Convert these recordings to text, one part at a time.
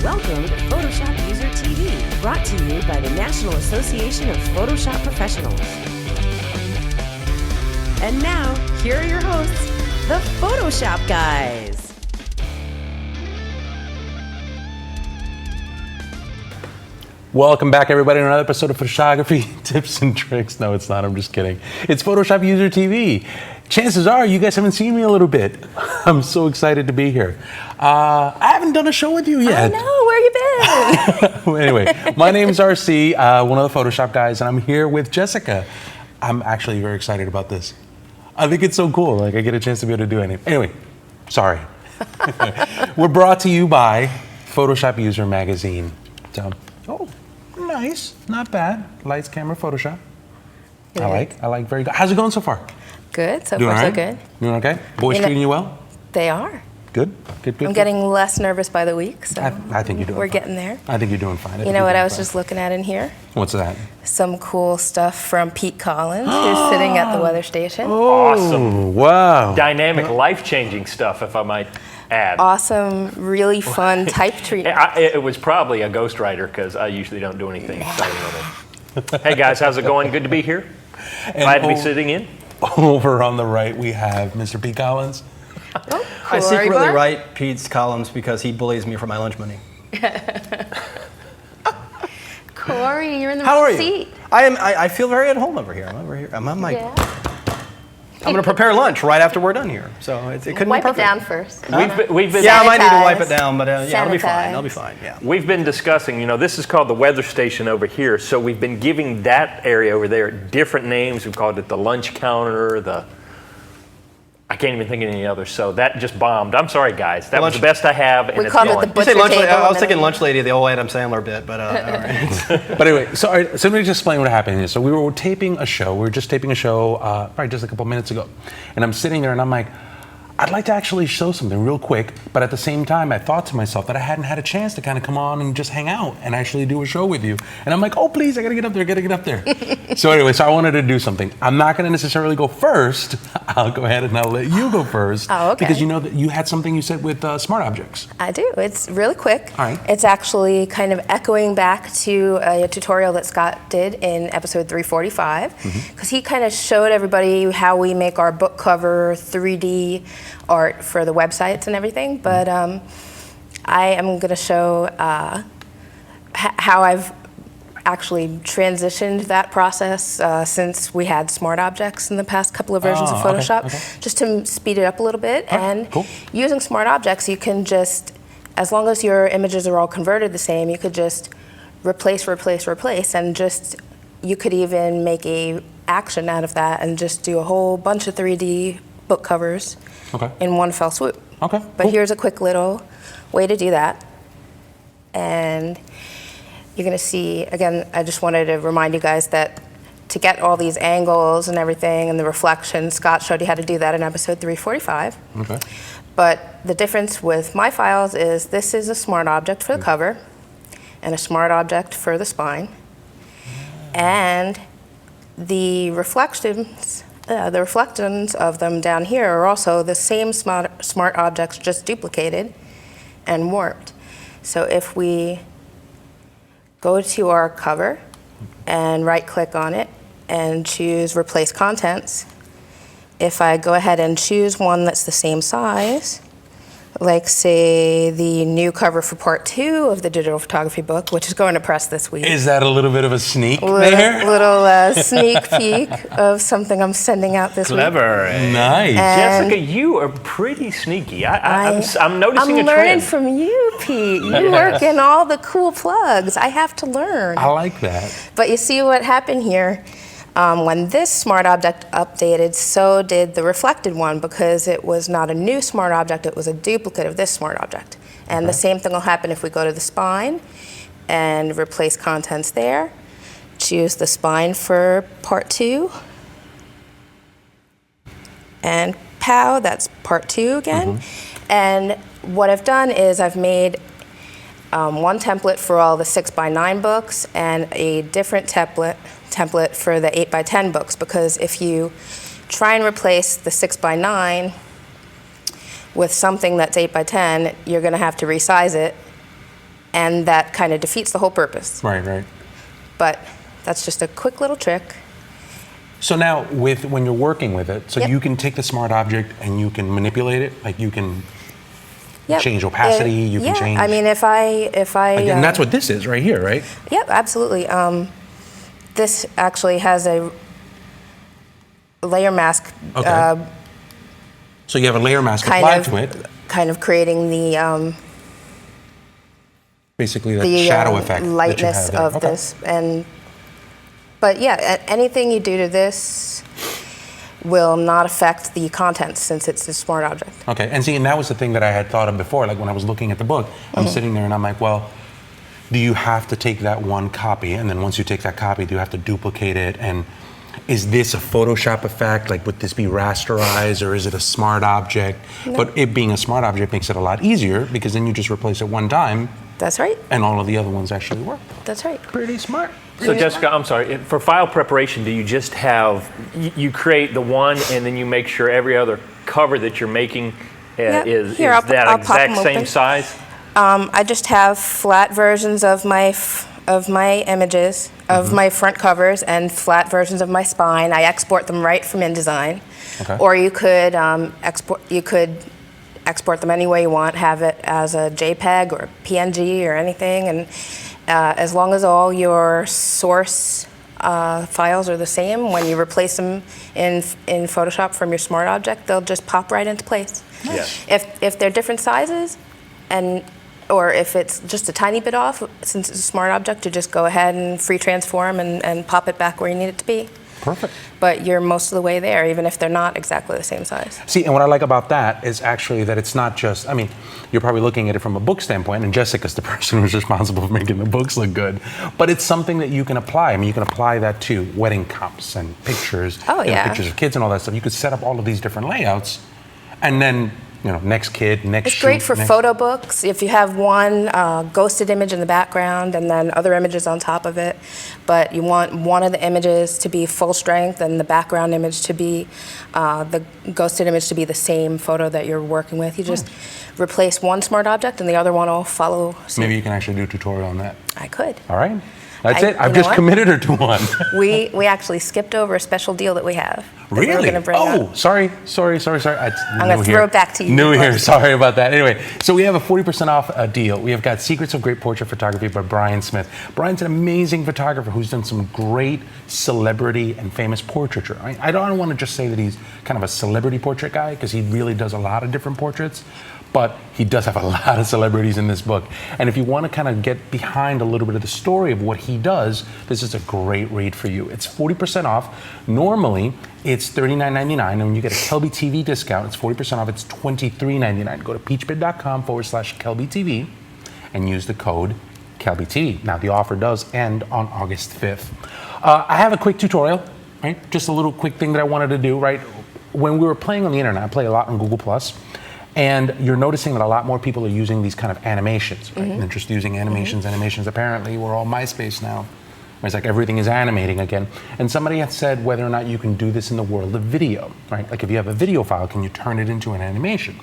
Welcome to PhotoshopUser TV, brought to you by the National Association of Photoshop Professionals. And now, here are your hosts, the Photoshop guys. Welcome back, everybody, to another episode of Photography Tips and Tricks. No, it's not. I'm just kidding. It's PhotoshopUser TV. Chances are you guys haven't seen me a little bit. I'm so excited to be here. I haven't done a show with you yet. I know, where you been? Anyway, my name is RC, one of the Photoshop guys, and I'm here with Jessica. I'm actually very excited about this. I think it's so cool. Like, I get a chance to be able to do anything. Anyway, sorry. We're brought to you by PhotoshopUser magazine. So, oh, nice, not bad. Lights, camera, Photoshop. Good. I like very good. How's it going so far? Good, so Doing far all so right? good. Doing okay? Boys treating you well? They are. Good. I'm getting less nervous by the week, so I think you're doing we're fine. getting there. I think you're doing fine. You know what I was just looking at in here? What's that? Some cool stuff from Pete Collins, who's sitting at the weather station. Awesome. Wow. Dynamic, life-changing stuff, if I might add. Awesome, really fun type treatment. It was probably a ghostwriter, because I usually don't do anything exciting on it. Hey guys, how's it going? Good to be here. Glad to be sitting in. Over on the right, we have Mr. Pete Collins. Oh, cool. I secretly write Pete's columns because he bullies me for my lunch money. Corey, you're in the How are seat. you? I feel very at home over here. I'm on my. Yeah. I'm going to prepare lunch right after we're done here, so it couldn't Wipe be it perfect. down first. We've been Yeah, I might need to Sanitize. wipe it down, but yeah, I'll be fine. Sanitize. I'll be fine. Yeah. We've been discussing, this is called the weather station over here, so we've been giving that area over there different names. We've called it the lunch counter, I can't even think of any others, so that just bombed. I'm sorry, guys. That was the best I have, and We it's called it gone. the You say butcher lunch lady. table. I was and thinking then- lunch lady, the old Adam Sandler bit, but all right. But anyway, so let me just explain what happened here. So we were taping a show. We were just taping a show probably just a couple minutes ago. And I'm sitting there and I'm like, I'd like to actually show something real quick, but at the same time, I thought to myself that I hadn't had a chance to kind of come on and just hang out and actually do a show with you. And I'm like, oh, please, I gotta get up there, So anyway, so I wanted to do something. I'm not gonna necessarily go first. I'll go ahead and I'll let you go first. Oh, okay. Because you know that you had something you said with smart objects. I do. It's really quick. All right. It's actually kind of echoing back to a tutorial that Scott did in episode 345, because he kind of showed everybody how we make our book cover 3D art for the websites and everything. But I am going to show how I've actually transitioned that process since we had smart objects in the past couple of versions of Photoshop, just to speed it up a little bit. And cool. Using smart objects, you can just, as long as your images are all converted the same, you could just replace, and just, you could even make a action out of that and just do a whole bunch of 3D book covers in one fell swoop. Okay. But cool. here's a quick little way to do that. And you're going to see, again, I just wanted to remind you guys that to get all these angles and everything and the reflection, Scott showed you how to do that in episode 345. Okay. But the difference with my files is this is a smart object for the cover and a smart object for the spine. And the reflections of them down here are also the same smart objects, just duplicated and warped. So if we go to our cover and right-click on it and choose Replace Contents, if I go ahead and choose one that's the same size, like say the new cover for part 2 of the digital photography book, which is going to press this week. Is that a little bit of a sneak there? Little sneak peek of something I'm sending out this week. Clever. Nice. Jessica, you are pretty sneaky. I'm noticing a I'm learning trend. from you, Pete. You work in all the cool plugs. I have to learn. I like that. But you see what happened here? When this smart object updated, so did the reflected one, because it was not a new smart object, it was a duplicate of this smart object. And the same thing will happen if we go to the spine and replace contents there. Choose the spine for part 2. And pow, that's part 2 again. And what I've done is I've made one template for all the 6x9 books and a different template for the 8x10 books, because if you try and replace the 6x9 with something that's 8x10, you're going to have to resize it and that kind of defeats the whole purpose. Right, right. But that's just a quick little trick. So now, when you're working with it, so Yep. you can take the smart object and you can manipulate it, like you can Yep. change opacity, you can change. I mean, if I and that's what this is right here, right? Yep, absolutely. This actually has a layer mask. Okay. So you have a layer mask applied to it. Kind of creating the Basically, the shadow effect lightness that you have there. of this. But yeah, anything you do to this will not affect the contents since it's a smart object. Okay, and see, and that was the thing that I had thought of before. Like when I was looking at the book, I'm sitting there and I'm like, well, do you have to take that one copy, and then once you take that copy, do you have to duplicate it? And is this a Photoshop effect? Like, would this be rasterized, or is it a smart object? No. But it being a smart object makes it a lot easier because then you just replace it one time, That's right. and all of the other ones actually work. That's right. Pretty smart. So Jessica, I'm sorry, for file preparation, do you just have, you create the one and then you make sure every other cover that you're making Yep. is Here, I'll that pop exact them same open. size? I just have flat versions of my images, of my front covers, and flat versions of my spine. I export them right from InDesign. Okay. Or you could export them any way you want, have it as a JPEG or PNG or anything, and as long as all your source files are the same, when you replace them in Photoshop from your smart object, they'll just pop right into place. Yes. If they're different sizes, or if it's just a tiny bit off, since it's a smart object, you just go ahead and free transform and pop it back where you need it to be. Perfect. But you're most of the way there, even if they're not exactly the same size. See, and what I like about that is actually that it's not just, I mean, you're probably looking at it from a book standpoint, and Jessica's the person who's responsible for making the books look good, but it's something that you can apply. I mean, you can apply that to wedding comps and pictures, Oh, yeah. pictures of kids and all that stuff. You could set up all of these different layouts, and then, next kid, next It's great shoot, for next- photo books. If you have one ghosted image in the background and then other images on top of it, but you want one of the images to be full strength and the background image to be, the ghosted image to be the same photo that you're working with, you just replace one smart object and the other one will follow suit. Maybe you can actually do a tutorial on that. I could. All right? That's it. You I've know just what? committed her to one. We actually skipped over a special deal that we have. that we were Really? gonna bring Oh, up. sorry. I'm gonna throw it back to you. New here. first. Sorry about that. Anyway, so we have a 40% off deal. We have got Secrets of Great Portrait Photography by Brian Smith. Brian's an amazing photographer who's done some great celebrity and famous portraiture. I don't want to just say that he's kind of a celebrity portrait guy, because he really does a lot of different portraits. But he does have a lot of celebrities in this book. And if you want to kind of get behind a little bit of the story of what he does, this is a great read for you. It's 40% off. Normally, it's $39.99. And when you get a Kelby TV discount, it's 40% off. It's $23.99. Go to peachbit.com/KelbyTV and use the code KelbyTV. Now, the offer does end on August 5th. I have a quick tutorial, right? Just a little quick thing that I wanted to do, right? When we were playing on the internet, I play a lot on Google+. And you're noticing that a lot more people are using these kind of animations, right? They're just using animations. Apparently, we're all MySpace now. It's like everything is animating again. And somebody had said whether or not you can do this in the world of video, right? Like if you have a video file, can you turn it into an animation?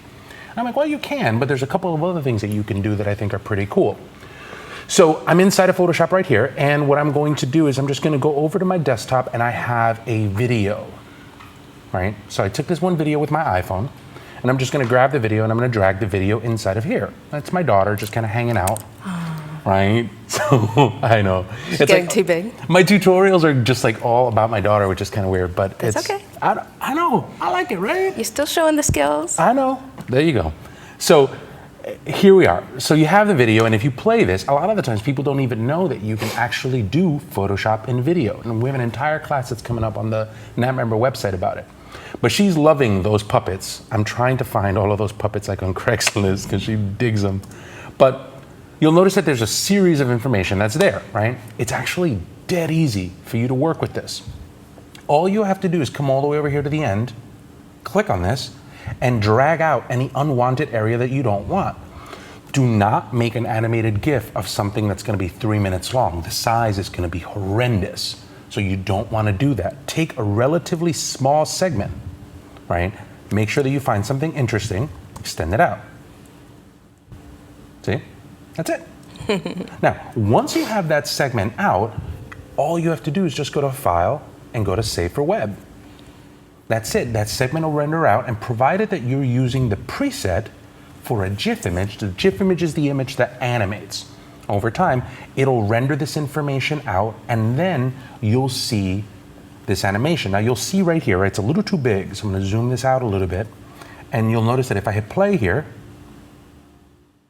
And I'm like, well, you can, but there's a couple of other things that you can do that I think are pretty cool. So I'm inside of Photoshop right here, and what I'm going to do is I'm just going to go over to my desktop, and I have a video, right? So I took this one video with my iPhone, and I'm just going to grab the video and I'm going to drag the video inside of here. That's my daughter just kind of hanging out, right? So I know. It's getting too big. My tutorials are just like all about my daughter, which is kind of weird, but That's it's okay. I know. I like it, right? You're still showing the skills. I know. There you go. So here we are. So you have the video, and if you play this, a lot of the times people don't even know that you can actually do Photoshop in video. And we have an entire class that's coming up on the NatMember website about it. But she's loving those puppets. I'm trying to find all of those puppets like on Craigslist because she digs them. But you'll notice that there's a series of information that's there, right? It's actually dead easy for you to work with this. All you have to do is come all the way over here to the end, click on this, and drag out any unwanted area that you don't want. Do not make an animated GIF of something that's going to be 3 minutes long. The size is going to be horrendous. So you don't want to do that. Take a relatively small segment, right? Make sure that you find something interesting, extend it out. See? That's it. Now, once you have that segment out, all you have to do is just go to File and go to Save for Web. That's it. That segment will render out, and provided that you're using the preset for a GIF image, the GIF image is the image that animates. Over time, it'll render this information out, and then you'll see this animation. Now, you'll see right here, it's a little too big, so I'm going to zoom this out a little bit, and you'll notice that if I hit play here,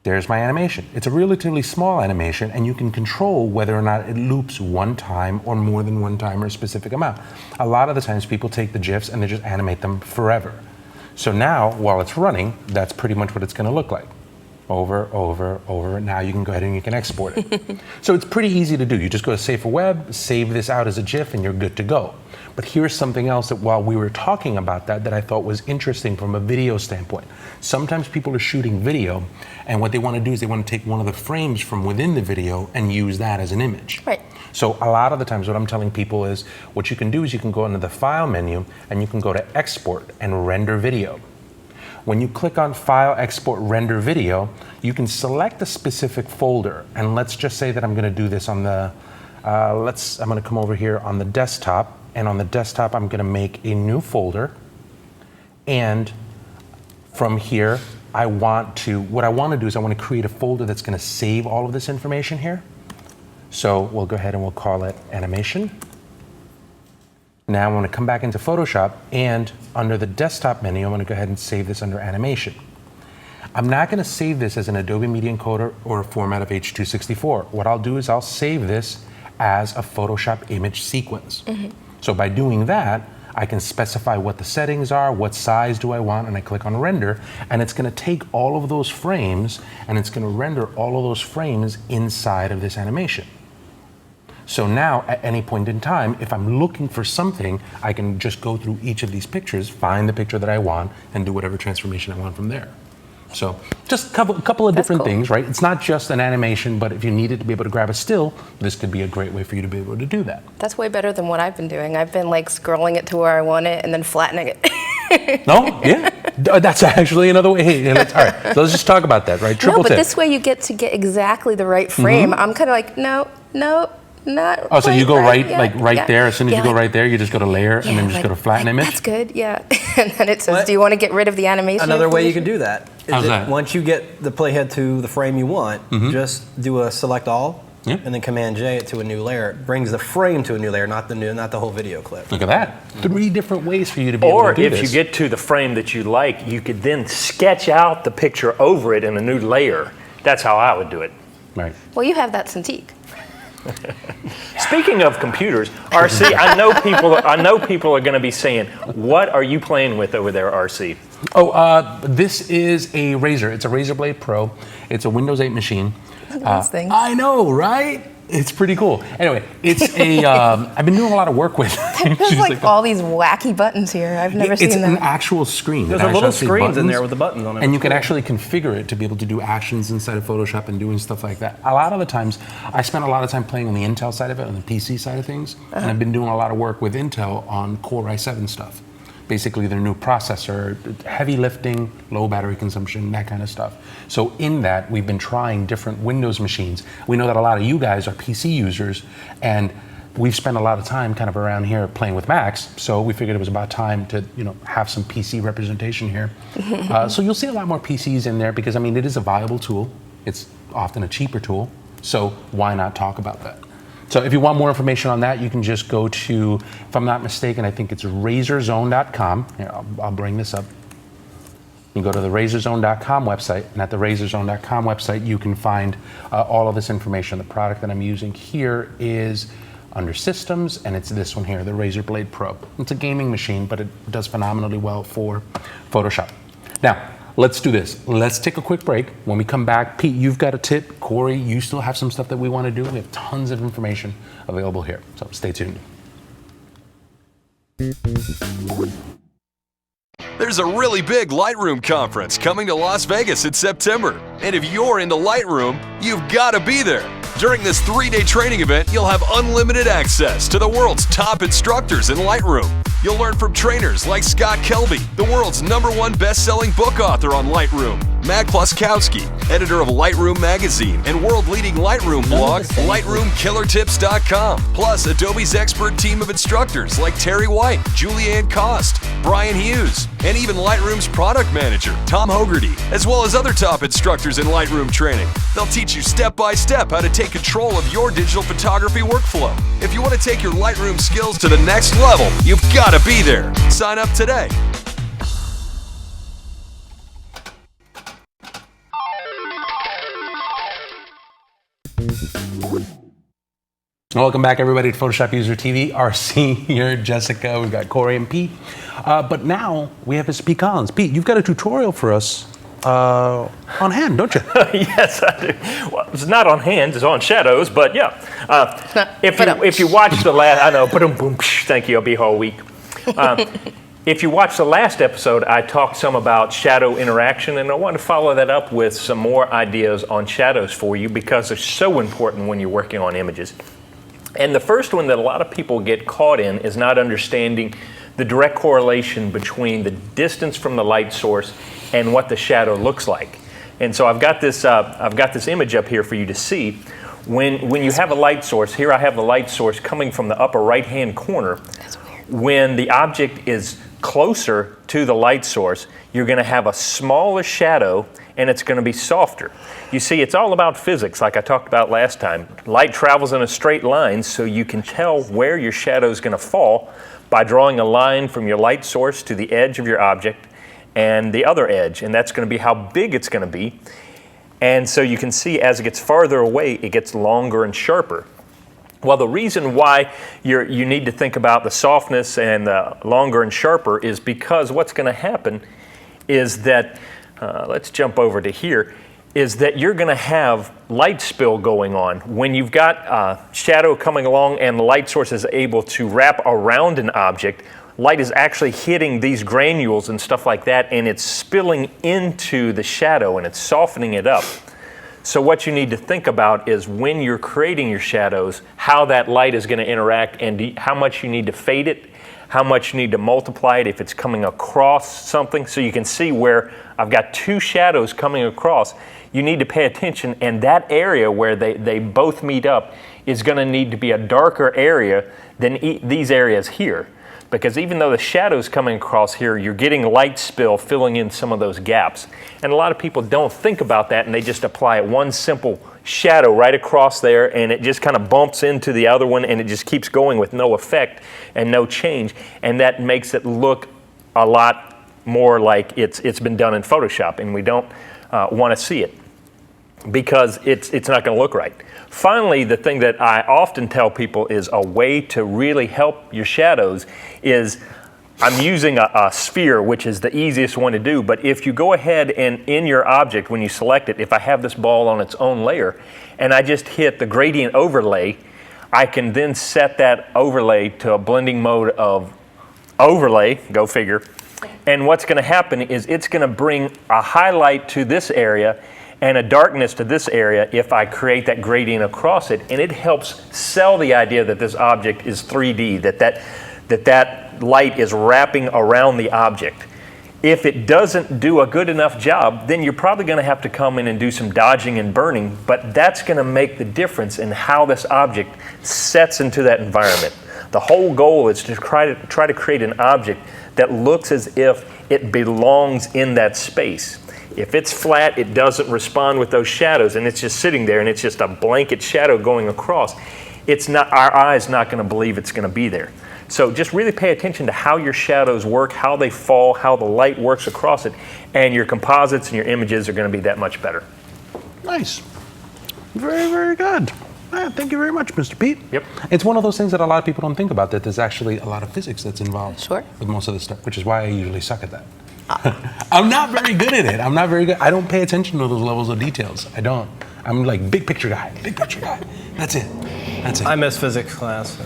there's my animation. It's a relatively small animation, and you can control whether or not it loops one time or more than one time or a specific amount. A lot of the times people take the GIFs and they just animate them forever. So now, while it's running, that's pretty much what it's going to look like. Over, over, over. Now you can go ahead and you can export it. So it's pretty easy to do. You just go to Save for Web, save this out as a GIF, and you're good to go. But here's something else that while we were talking about that I thought was interesting from a video standpoint. Sometimes people are shooting video, and what they want to do is they want to take one of the frames from within the video and use that as an image. Right. So a lot of the times what I'm telling people is what you can do is you can go into the File menu and you can go to Export and Render Video. When you click on File, Export, Render Video, you can select a specific folder. And let's just say that I'm going to do this on the, I'm going to come over here on the desktop. And on the desktop, I'm going to make a new folder. And from here, what I want to do is I want to create a folder that's going to save all of this information here. So we'll go ahead and we'll call it Animation. Now I'm going to come back into Photoshop, and under the desktop menu, I'm going to go ahead and save this under Animation. I'm not going to save this as an Adobe Media Encoder or a format of H.264. What I'll do is I'll save this as a Photoshop image sequence. So by doing that, I can specify what the settings are, what size do I want, and I click on Render, and it's going to take all of those frames, and it's going to render all of those frames inside of this animation. So now, at any point in time, if I'm looking for something, I can just go through each of these pictures, find the picture that I want, and do whatever transformation I want from there. So just a couple of different things, right? It's not just an animation, but if you needed to be able to grab a still, this could be a great way for you to be able to do that. That's way better than what I've been doing. I've been like scrolling it to where I want it and then flattening it. No? Yeah. That's actually another way. Hey, all right, so let's just talk about that, right? Triple No, but tip. this way you get to get exactly the right frame. I'm kind of like, no, not Oh, so you go right yeah. there. As soon as you go right there, you just go to Layer and then just go to Flatten Image? That's good, yeah. And then it says, What? do you want to get rid of the animation? Another way you can do that is How's that? once you get the playhead to the frame you want, just do a Select All, and then Command J it to a new layer. It brings the frame to a new layer, not the whole video clip. Look at that. 3 different ways for you to be able Or to do if this. you get to the frame that you like, you could then sketch out the picture over it in a new layer. That's how I would do it. Right. Well, you have that Cintiq. Speaking of computers, RC, I know people are going to be saying, "What are you playing with over there, RC?" Oh, this is a Razer. It's a Razer Blade Pro. It's a Windows 8 machine. Those things. I know, right? It's pretty cool. Anyway, it's a. I've been doing a lot of work with. There's like all these wacky buttons here. I've never seen It's them. an actual screen. There's It a little actually has screens in buttons, there with the buttons on it. and you can actually configure it to be able to do actions inside of Photoshop and doing stuff like that. A lot of the times, I spend a lot of time playing on the Intel side of it, on the PC side of things, and I've been doing a lot of work with Intel on Core i7 stuff. Basically, their new processor, heavy lifting, low battery consumption, that kind of stuff. So in that, we've been trying different Windows machines. We know that a lot of you guys are PC users, and we've spent a lot of time kind of around here playing with Macs, so we figured it was about time to have some PC representation here. So you'll see a lot more PCs in there because, I mean, it is a viable tool. It's often a cheaper tool, so why not talk about that? So if you want more information on that, you can just go to, if I'm not mistaken, I think it's razorzone.com. Here, I'll bring this up. You go to the razorzone.com website, and at the razorzone.com website, you can find all of this information. The product that I'm using here is under Systems, and it's this one here, the Razer Blade Pro. It's a gaming machine, but it does phenomenally well for Photoshop. Now, let's do this. Let's take a quick break. When we come back, Pete, you've got a tip. Corey, you still have some stuff that we want to do. We have tons of information available here, so stay tuned. There's a really big Lightroom conference coming to Las Vegas in September. And if you're into Lightroom, you've got to be there. During this 3-day training event, you'll have unlimited access to the world's top instructors in Lightroom. You'll learn from trainers like Scott Kelby, the world's #1 best-selling book author on Lightroom. Matt Pluskowski, editor of Lightroom Magazine and world-leading Lightroom blog, LightroomKillerTips.com, plus Adobe's expert team of instructors like Terry White, Julianne Cost, Brian Hughes, and even Lightroom's product manager, Tom Hogarty, as well as other top instructors in Lightroom training. They'll teach you step-by-step how to take control of your digital photography workflow. If you want to take your Lightroom skills to the next level, you've got to be there. Sign up today. Welcome back, everybody, to PhotoshopUser TV. Our senior, Jessica, we've got Corey and Pete. But now we have Mr. Pete Collins. Pete, you've got a tutorial for us on hand, don't you? Yes, I do. Well, it's not on hands, it's on shadows, but yeah. If you watch the last, I know, thank you, I'll be here all week. If you watch the last episode, I talked some about shadow interaction, and I want to follow that up with some more ideas on shadows for you because they're so important when you're working on images. And the first one that a lot of people get caught in is not understanding the direct correlation between the distance from the light source and what the shadow looks like. And so I've got this image up here for you to see. When you have a light source, here I have the light source coming from the upper right-hand corner. That's weird. When the object is closer to the light source, you're going to have a smaller shadow and it's going to be softer. You see, it's all about physics, like I talked about last time. Light travels in a straight line, so you can tell where your shadow is going to fall by drawing a line from your light source to the edge of your object and the other edge, and that's going to be how big it's going to be. And so you can see as it gets farther away, it gets longer and sharper. Well, the reason why you need to think about the softness and the longer and sharper is because what's going to happen is that, let's jump over to here, is that you're going to have light spill going on. When you've got shadow coming along and the light source is able to wrap around an object, light is actually hitting these granules and stuff like that, and it's spilling into the shadow and it's softening it up. So what you need to think about is when you're creating your shadows, how that light is going to interact and how much you need to fade it, how much you need to multiply it if it's coming across something. So you can see where I've got two shadows coming across. You need to pay attention, and that area where they both meet up is going to need to be a darker area than these areas here. Because even though the shadow's coming across here, you're getting light spill filling in some of those gaps. And a lot of people don't think about that, and they just apply one simple shadow right across there, and it just kind of bumps into the other one, and it just keeps going with no effect and no change. And that makes it look a lot more like it's been done in Photoshop, and we don't want to see it because it's not going to look right. Finally, the thing that I often tell people is a way to really help your shadows is I'm using a sphere, which is the easiest one to do, but if you go ahead and in your object, when you select it, if I have this ball on its own layer and I just hit the gradient overlay, I can then set that overlay to a blending mode of overlay, go figure, and what's going to happen is it's going to bring a highlight to this area and a darkness to this area if I create that gradient across it, and it helps sell the idea that this object is 3D, that light is wrapping around the object. If it doesn't do a good enough job, then you're probably going to have to come in and do some dodging and burning, but that's going to make the difference in how this object sets into that environment. The whole goal is to try to create an object that looks as if it belongs in that space. If it's flat, it doesn't respond with those shadows, and it's just sitting there, and it's just a blanket shadow going across. Our eye's not going to believe it's going to be there. So just really pay attention to how your shadows work, how they fall, how the light works across it, and your composites and your images are going to be that much better. Nice. Very, very good. Thank you very much, Mr. Pete. Yep. It's one of those things that a lot of people don't think about, that there's actually a lot of physics that's involved Sure. with most of this stuff, which is why I usually suck at that. I'm not very good at it. I'm not very good. I don't pay attention to those levels of details. I don't. I'm like big picture guy. That's it. I miss physics class. So.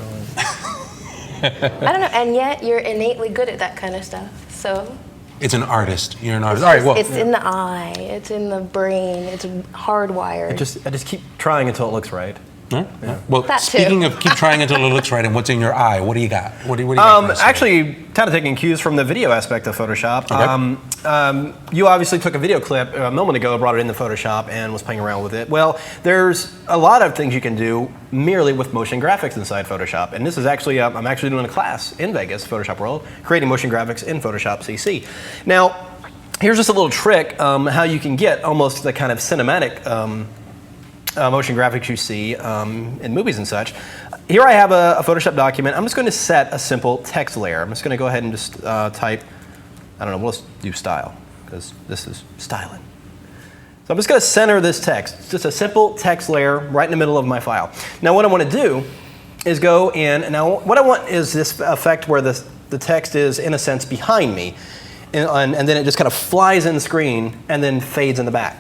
I don't know, and yet you're innately good at that kind of stuff. So It's an artist. You're an artist. All right. Well, it's in the eye. It's in the brain. It's hardwired. I just keep trying until it looks right. Well, That too. speaking of keep trying until it looks right and what's in your eye, what do you got? What do you got for us? Actually, kind of taking cues from the video aspect of Photoshop. Okay. You obviously took a video clip a moment ago, brought it into Photoshop, and was playing around with it. Well, there's a lot of things you can do merely with motion graphics inside Photoshop. And this is actually, I'm actually doing a class in Vegas, Photoshop World, creating motion graphics in Photoshop CC. Now, here's just a little trick how you can get almost the kind of cinematic motion graphics you see in movies and such. Here I have a Photoshop document. I'm just going to set a simple text layer. I'm just going to go ahead and just type, I don't know, let's do style, because this is styling. So I'm just going to center this text. It's just a simple text layer right in the middle of my file. Now what I want to do is go in, and now what I want is this effect where the text is, in a sense, behind me. And then it just kind of flies in the screen and then fades in the back.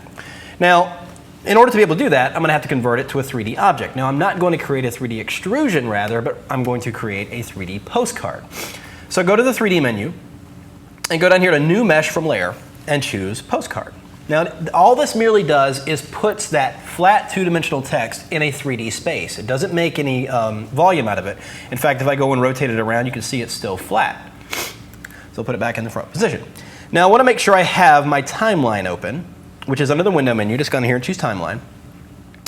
Now, in order to be able to do that, I'm going to have to convert it to a 3D object. Now, I'm not going to create a 3D extrusion, rather, but I'm going to create a 3D postcard. So go to the 3D menu and go down here to New Mesh from Layer and choose Postcard. Now, all this merely does is puts that flat two-dimensional text in a 3D space. It doesn't make any volume out of it. In fact, if I go and rotate it around, you can see it's still flat. So I'll put it back in the front position. Now I want to make sure I have my timeline open, which is under the window menu. Just go down here and choose timeline.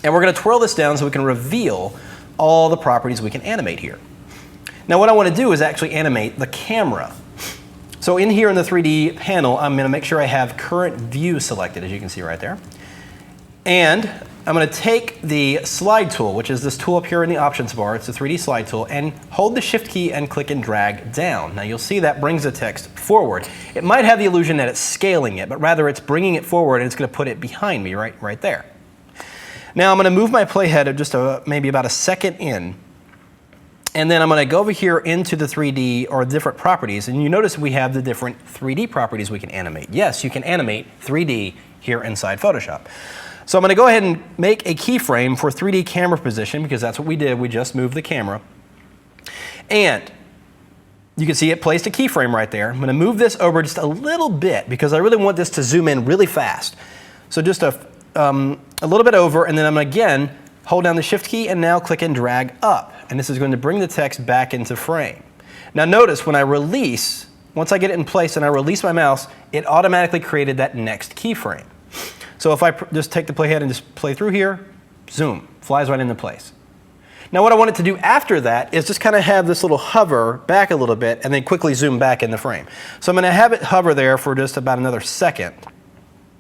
And we're going to twirl this down so we can reveal all the properties we can animate here. Now what I want to do is actually animate the camera. So in here in the 3D panel, I'm going to make sure I have current view selected, as you can see right there. And I'm going to take the slide tool, which is this tool up here in the options bar. It's the 3D slide tool, and hold the shift key and click and drag down. Now you'll see that brings the text forward. It might have the illusion that it's scaling it, but rather it's bringing it forward and it's going to put it behind me right there. Now I'm going to move my playhead of just maybe about a second in, and then I'm going to go over here into the 3D or different properties, and you notice we have the different 3D properties we can animate. Yes, you can animate 3D here inside Photoshop. So I'm going to go ahead and make a keyframe for 3D camera position, because that's what we did. We just moved the camera. And you can see it placed a keyframe right there. I'm going to move this over just a little bit because I really want this to zoom in really fast. So just a little bit over, and then I'm going to again hold down the shift key and now click and drag up. And this is going to bring the text back into frame. Now notice when I release, once I get it in place and I release my mouse, it automatically created that next keyframe. So if I just take the playhead and just play through here, zoom, flies right into place. Now what I want it to do after that is just kind of have this little hover back a little bit and then quickly zoom back in the frame. So I'm going to have it hover there for just about another second,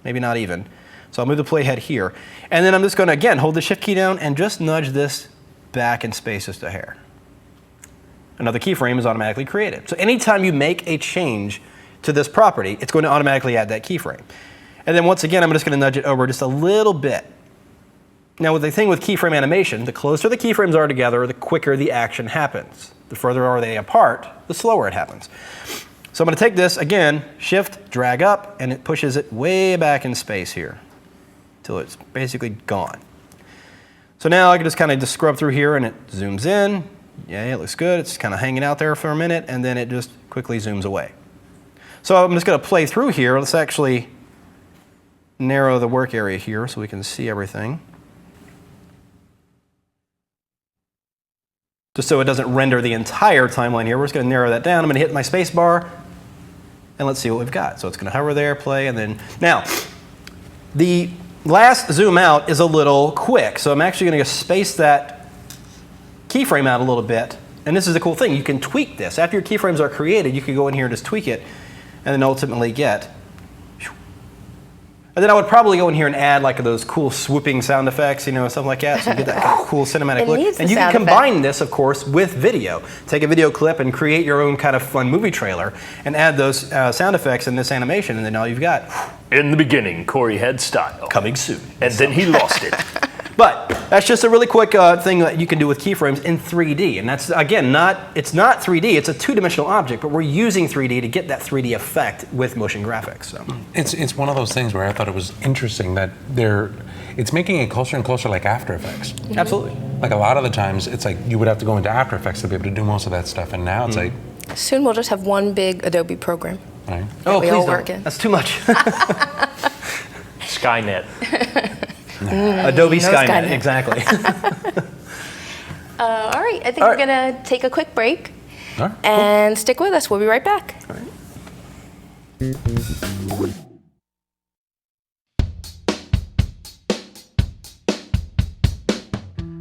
maybe not even. So I'll move the playhead here. And then I'm just going to, again, hold the shift key down and just nudge this back in space just a hair. Another keyframe is automatically created. So anytime you make a change to this property, it's going to automatically add that keyframe. And then once again, I'm just going to nudge it over just a little bit. Now, with the thing with keyframe animation, the closer the keyframes are together, the quicker the action happens. The further are they apart, the slower it happens. So I'm going to take this, again, shift, drag up, and it pushes it way back in space here until it's basically gone. So now I can just kind of scrub through here and it zooms in. Yeah, it looks good. It's kind of hanging out there for a minute, and then it just quickly zooms away. So I'm just going to play through here. Let's actually narrow the work area here so we can see everything. Just so it doesn't render the entire timeline here, we're just going to narrow that down. I'm going to hit my space bar, and let's see what we've got. So it's going to hover there, play, and then... Now, the last zoom out is a little quick, so I'm actually going to space that keyframe out a little bit. And this is the cool thing. You can tweak this. After your keyframes are created, you can go in here and just tweak it, and then ultimately get... And then I would probably go in here and add like those cool swooping sound effects, you know, stuff like that, so you get that kind of cool cinematic look. And you can combine this, of course, with video. Take a video clip and create your own kind of fun movie trailer and add those sound effects in this animation, and then all you've got. In the beginning, Corey had style. Coming soon. And then he lost it. But that's just a really quick thing that you can do with keyframes in 3D. And that's, again, it's not 3D, it's a two-dimensional object, but we're using 3D to get that 3D effect with motion graphics. So. It's one of those things where I thought it was interesting that it's making it closer and closer like After Effects. Absolutely. Like a lot of the times, it's like you would have to go into After Effects to be able to do most of that stuff, and now it's like... Soon we'll just have one big Adobe program. Right. Oh, we please all don't. work in. That's too much. Skynet. Adobe No Skynet, Skynet. exactly. All right, I think All we're right. going to take a quick break All right. and stick with us. We'll be right back.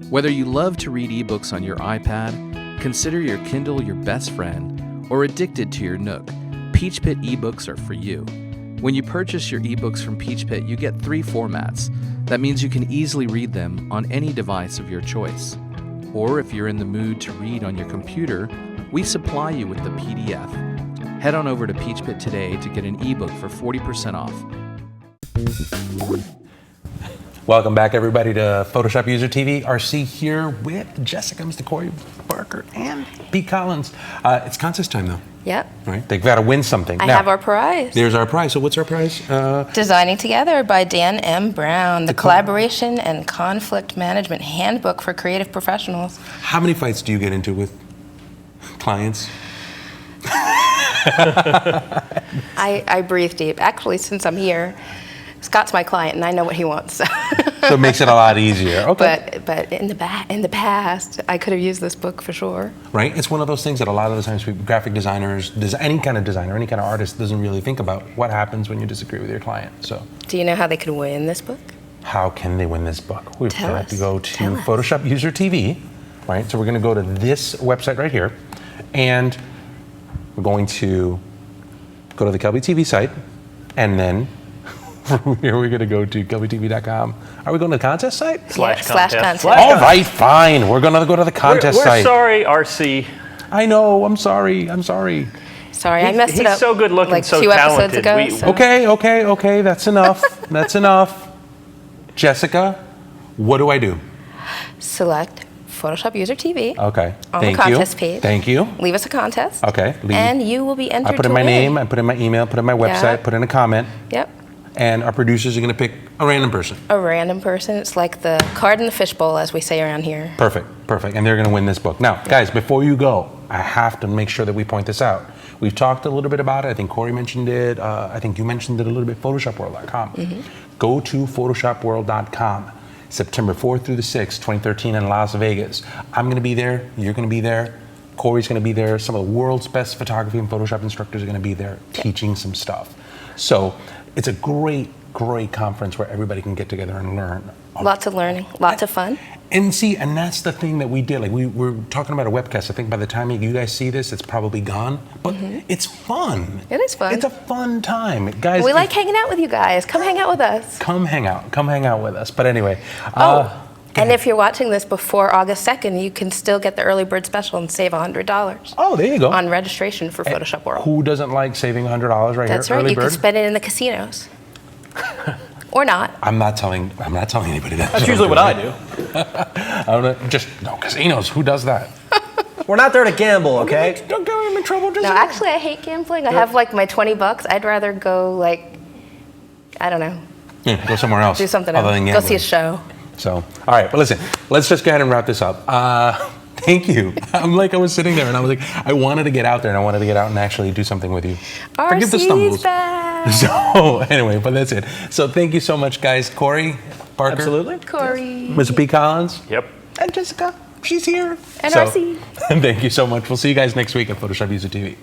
Whether you love to read ebooks on your iPad, consider your Kindle your best friend, or addicted to your Nook, Peachpit ebooks are for you. When you purchase your ebooks from Peachpit, you get 3 formats. That means you can easily read them on any device of your choice. Or if you're in the mood to read on your computer, we supply you with the PDF. Head on over to Peachpit today to get an ebook for 40% off. Welcome back, everybody, to Photoshop User TV. RC here with Jessica, Mr. Corey Barker, and Pete Collins. It's contest time, though. Yep. Right? They've got to win something. I Now, have our prize. There's our prize. So what's our prize? Designing Together by Dan M. Brown, the Collaboration and Conflict Management Handbook for Creative Professionals. How many fights do you get into with clients? I breathe deep. Actually, since I'm here, Scott's my client, and I know what he wants. So it makes it a lot easier. Okay. But in the past, I could have used this book for sure. Right? It's one of those things that a lot of the times graphic designers, any kind of designer, any kind of artist doesn't really think about what happens when you disagree with your client. So Do you know how they could win this book? how can they win this book? We've Tell got to us. go to Tell us. Photoshop User TV, right? So we're going to go to this website right here, and we're going to go to the Kelby TV site, and then from here we're going to go to kelbytv.com. Are we going to the contest site? Slash Slash contest. contest. All right, fine. We're going to go to the contest We're site. sorry, RC. I know. I'm sorry. I'm sorry. Sorry, I messed it He's up. so good looking, like so 2 episodes talented. ago. Okay. That's enough. That's enough. Jessica, what do I do? Select Photoshop User TV Okay. on Thank the you. contest page. Thank you. Leave us a contest. Okay. leave. And you will be entered I put in to my win. name, I put in my email, put in my website, Yeah. put in a comment, Yep. and our producers are going to pick a random person. A random person. It's like the card in the fishbowl, as we say around here. Perfect. And they're going to win this book. Now, guys, before you go, I have to make sure that we point this out. We've talked a little bit about it. I think Corey mentioned it. I think you mentioned it a little bit. PhotoshopWorld.com. Go to PhotoshopWorld.com. September 4th through the 6th, 2013 in Las Vegas. I'm going to be there. You're going to be there. Corey's going to be there. Some of the world's best photography and Photoshop instructors are going to be there teaching some stuff. So it's a great conference where everybody can get together and learn. Lots of learning, lots of fun. And that's the thing that we did. Like we're talking about a webcast. I think by the time you guys see this, it's probably gone. But it's fun. It is fun. It's a fun time, guys. We like hanging out with you guys. Come hang out with us. Come hang out with us. But anyway. And if you're watching this before August 2nd, you can still get the early bird special and save $100 Oh, there you go. on registration for Photoshop World. Who doesn't like saving $100 right That's here? right. Early You bird. can spend it in the casinos. Or not. I'm not telling anybody that. That's usually what I do. I don't know. Just no casinos. Who does that? We're not there to gamble, okay? Don't get him in trouble. Just No, actually, I hate gambling. I have like my $20. I'd rather go I don't know, Yeah, go somewhere else. do something other else. than Go see a gambling. show. So, all right, but listen, let's just go ahead and wrap this up. Thank you. I was sitting there and I was like, I wanted to get out there and I wanted to get out and actually do something with you. Forgive the RC's stumbles. back. So, anyway, but that's it. So, thank you so much, guys. Corey, Barker, Absolutely. Corey. Mr. P. Collins, Yep. and Jessica. She's here. And So, RC. Thank you so much. We'll see you guys next week at Photoshop User TV.